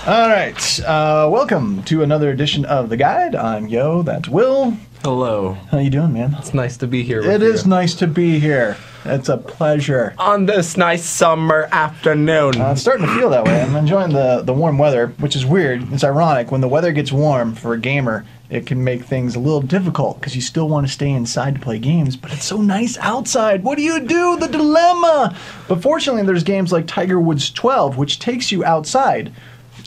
All right, welcome to another edition of The Guide. I'm Yo, that's Will. Hello. How you doing, man? It's nice to be here with It you. is nice to be here. It's a pleasure. On this nice summer afternoon. It's starting to feel that way. I'm enjoying the warm weather, which is weird. It's ironic. When the weather gets warm for a gamer, it can make things a little difficult because you still want to stay inside to play games, but it's so nice outside. What do you do? The dilemma! But fortunately, there's games like Tiger Woods 12, which takes you outside.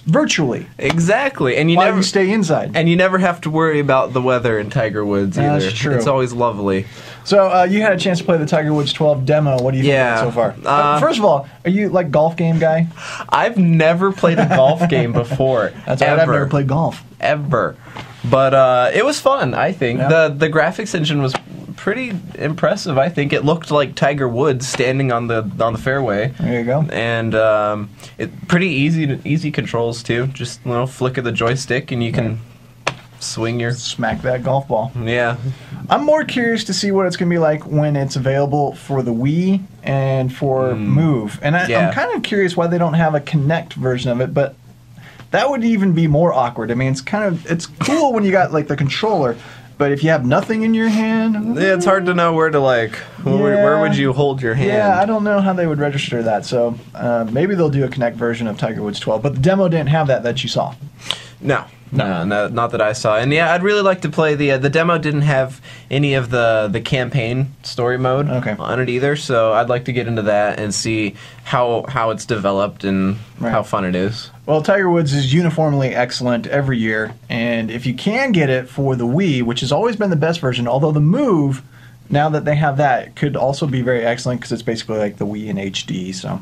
Virtually. Exactly. And Why do you stay inside? And you never have to worry about the weather in Tiger Woods either. That's true. It's always lovely. So you had a chance to play the Tiger Woods 12 demo. What do you think of it so far? First of all, are you like golf game guy? I've never played a golf game before. That's right. I've never played golf. Ever. But it was fun, I think. Yeah. The graphics engine was pretty impressive, I think. It looked like Tiger Woods standing on the fairway. There you go. And pretty easy controls too. Just flick of the joystick and you can swing your smack that golf ball. Yeah. I'm more curious to see what it's going to be like when it's available for the Wii and for Move. And I'm kind of curious why they don't have a Kinect version of it, but that would even be more awkward. I mean, it's cool when you got like the controller, but if you have nothing in your hand, it's hard to know where to where would you hold your hand? Yeah, I don't know how they would register that. So maybe they'll do a Kinect version of Tiger Woods 12, but the demo didn't have that you saw. No, not that I saw. And yeah, I'd really like to play the demo. Didn't have any of the campaign story mode on it either. So I'd like to get into that and see how it's developed and how fun it is. Well, Tiger Woods is uniformly excellent every year, and if you can get it for the Wii, which has always been the best version, although the Move, now that they have that, could also be very excellent because it's basically like the Wii in HD, so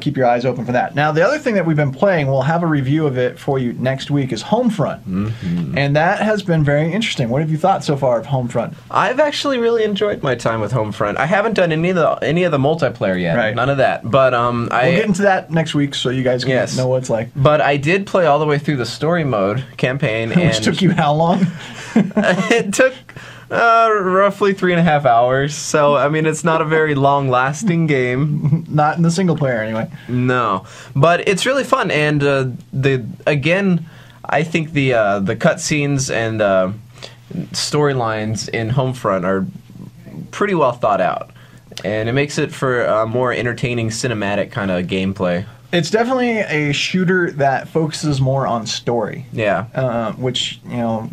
keep your eyes open for that. Now, the other thing that we've been playing, we'll have a review of it for you next week, is Homefront, and that has been very interesting. What have you thought so far of Homefront? I've actually really enjoyed my time with Homefront. I haven't done any of the multiplayer yet, none of that, but we'll get into that next week so you guys can know what it's like. But I did play all the way through the story mode campaign. Which took you how long? It took roughly 3.5 hours, so I mean it's not a very long-lasting game. Not in the single player, anyway. No, but it's really fun, and I think the cutscenes and storylines in Homefront are pretty well thought out, and it makes it for a more entertaining cinematic kind of gameplay. It's definitely a shooter that focuses more on story. Yeah. Which,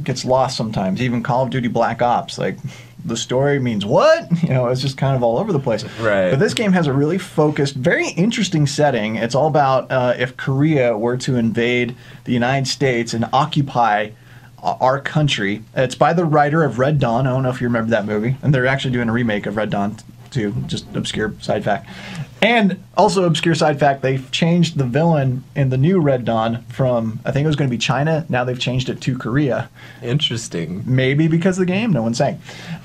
gets lost sometimes. Even Call of Duty Black Ops, like, the story means what? It's just kind of all over the place. Right. But this game has a really focused, very interesting setting. It's all about if Korea were to invade the United States and occupy our country. It's by the writer of Red Dawn. I don't know if you remember that movie. And they're actually doing a remake of Red Dawn, too. Just obscure side fact. And also obscure side fact, they've changed the villain in the new Red Dawn from, I think it was going to be China, now they've changed it to Korea. Interesting. Maybe because of the game, no one's saying.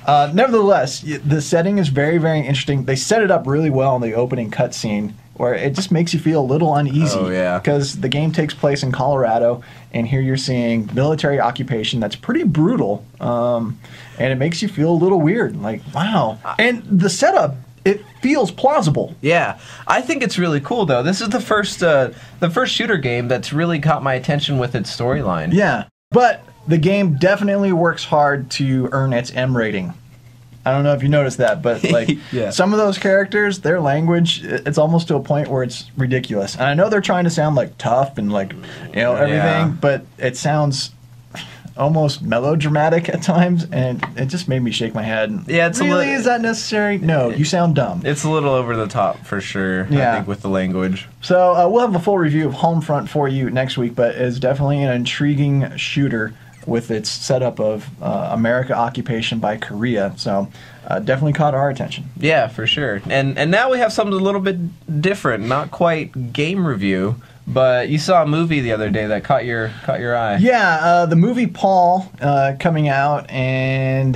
Nevertheless, the setting is very, very interesting. They set it up really well in the opening cutscene, where it just makes you feel a little uneasy. Oh, yeah. Because the game takes place in Colorado, and here you're seeing military occupation that's pretty brutal, and it makes you feel a little weird. Like, wow. And the setup, it feels plausible. Yeah, I think it's really cool though. This is the first shooter game that's really caught my attention with its storyline. Yeah, but the game definitely works hard to earn its M rating. I don't know if you noticed that, but like some of those characters, their language, it's almost to a point where it's ridiculous. And I know they're trying to sound like tough and like everything, but it sounds almost melodramatic at times, and it just made me shake my head. Yeah, it's is that necessary? No, you sound dumb. It's a little over the top for sure. I think with the language. So we'll have a full review of Homefront for you next week, but it's definitely an intriguing shooter with its setup of America occupation by Korea. So definitely caught our attention. Yeah, for sure. And now we have something a little bit different, not quite game review. But you saw a movie the other day that caught your eye. Yeah, the movie Paul coming out, and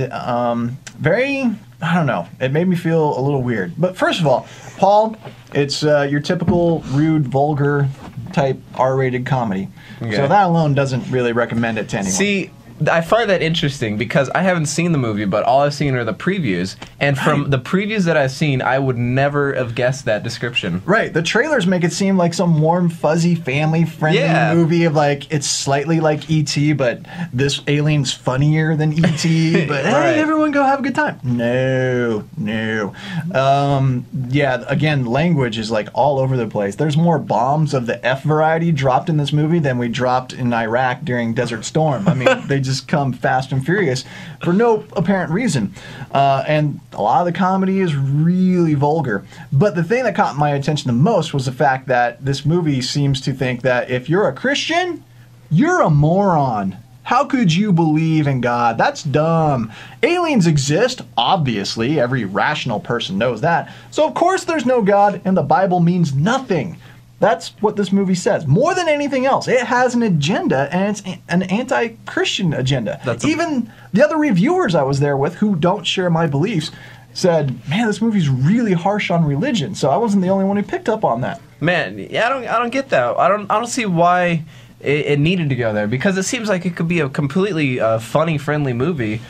very, I don't know, it made me feel a little weird. But first of all, Paul, it's your typical rude, vulgar type R-rated comedy. Okay. So that alone doesn't really recommend it to anyone. See, I find that interesting because I haven't seen the movie, but all I've seen are the previews. And from the previews that I've seen, I would never have guessed that description. Right. The trailers make it seem like some warm, fuzzy, family-friendly movie of like, it's slightly like E.T., but this alien's funnier than E.T., but hey, everyone go have a good time. No. Yeah, again, language is like all over the place. There's more bombs of the F variety dropped in this movie than we dropped in Iraq during Desert Storm. I mean, they just come fast and furious for no apparent reason. And a lot of the comedy is really vulgar. But the thing that caught my attention the most was the fact that this movie seems to think that if you're a Christian, you're a moron. How could you believe in God? That's dumb. Aliens exist, obviously. Every rational person knows that. So of course there's no God, and the Bible means nothing. That's what this movie says. More than anything else, it has an agenda, and it's an anti-Christian agenda. Even the other reviewers I was there with who don't share my beliefs said, man, this movie's really harsh on religion. So I wasn't the only one who picked up on that. Man, yeah, I don't get that. I don't see why it needed to go there, because it seems like it could be a completely funny, friendly movie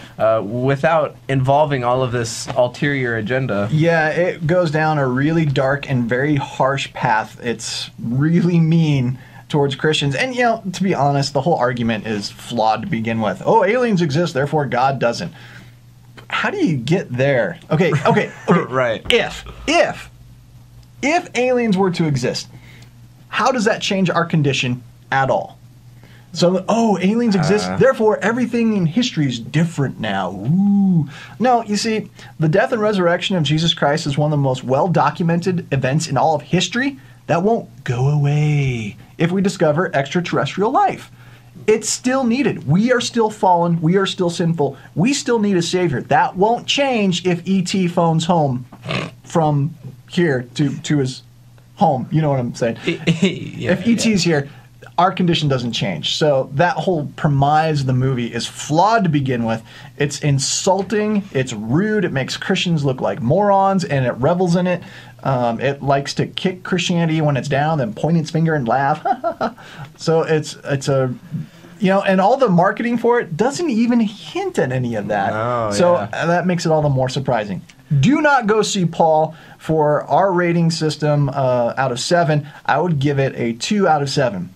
without involving all of this ulterior agenda. Yeah, it goes down a really dark and very harsh path. It's really mean towards Christians. And, you know, to be honest, the whole argument is flawed to begin with. Oh, aliens exist, therefore God doesn't. How do you get there? Okay. Right. If aliens were to exist, how does that change our condition at all? So, aliens exist, therefore everything in history is different now. Ooh. No, you see, the death and resurrection of Jesus Christ is one of the most well-documented events in all of history that won't go away if we discover extraterrestrial life. It's still needed. We are still fallen. We are still sinful. We still need a savior. That won't change if E.T. phones home from here to his home. You know what I'm saying? If E.T.'s here, our condition doesn't change. So that whole premise of the movie is flawed to begin with. It's insulting. It's rude. It makes Christians look like morons, and it revels in it. It likes to kick Christianity when it's down, then point its finger and laugh. So it's a, you know, and all the marketing for it doesn't even hint at any of that. That makes it all the more surprising. Do not go see Paul. For our rating system out of 7, I would give it a 2 out of 7.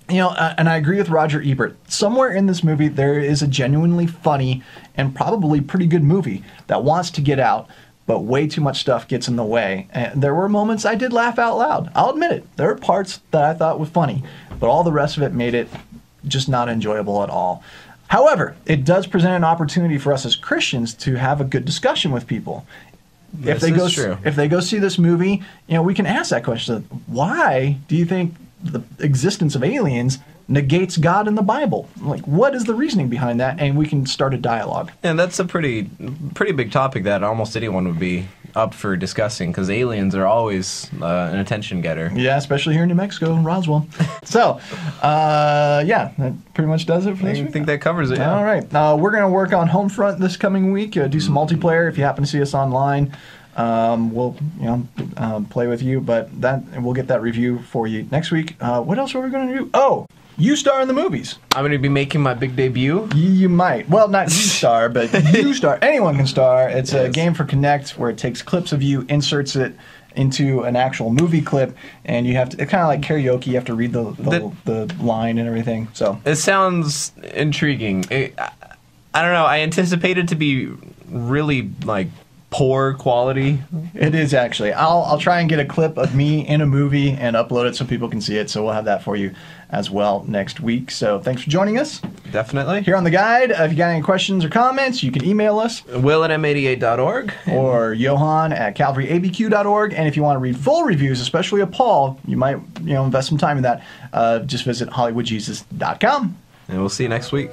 You know, and I agree with Roger Ebert. Somewhere in this movie, there is a genuinely funny and probably pretty good movie that wants to get out, but way too much stuff gets in the way. And there were moments I did laugh out loud. I'll admit it. There were parts that I thought were funny, but all the rest of it made it just not enjoyable at all. However, it does present an opportunity for us as Christians to have a good discussion with people. If they go see this movie, you know, we can ask that question: why do you think the existence of aliens negates God in the Bible? Like, what is the reasoning behind that? And we can start a dialogue. And that's a pretty big topic that almost anyone would be up for discussing, because aliens are always an attention getter. Yeah, especially here in New Mexico, Roswell. So, that pretty much does it for this week. I think that covers it. Yeah. All right. We're going to work on Homefront this coming week, do some multiplayer. If you happen to see us online, we'll play with you, but we'll get that review for you next week. What else are we going to do? Oh, you star in the movies. I'm going to be making my big debut. You might. Well, not you star, but you star. Anyone can star. It's a game for Kinect where it takes clips of you, inserts it into an actual movie clip, and you have to. It's kind of like karaoke. You have to read the line and everything. So it sounds intriguing. I don't know. I anticipate it to be really like poor quality. It is actually. I'll try and get a clip of me in a movie and upload it so people can see it. So we'll have that for you as well next week. So thanks for joining us. Definitely. Here on The Guide. If you got any questions or comments, you can email us. Will@m88.org. Or Johan@calvaryabq.org. And if you want to read full reviews, especially of Paul, you might invest some time in that. Just visit HollywoodJesus.com. And we'll see you next week.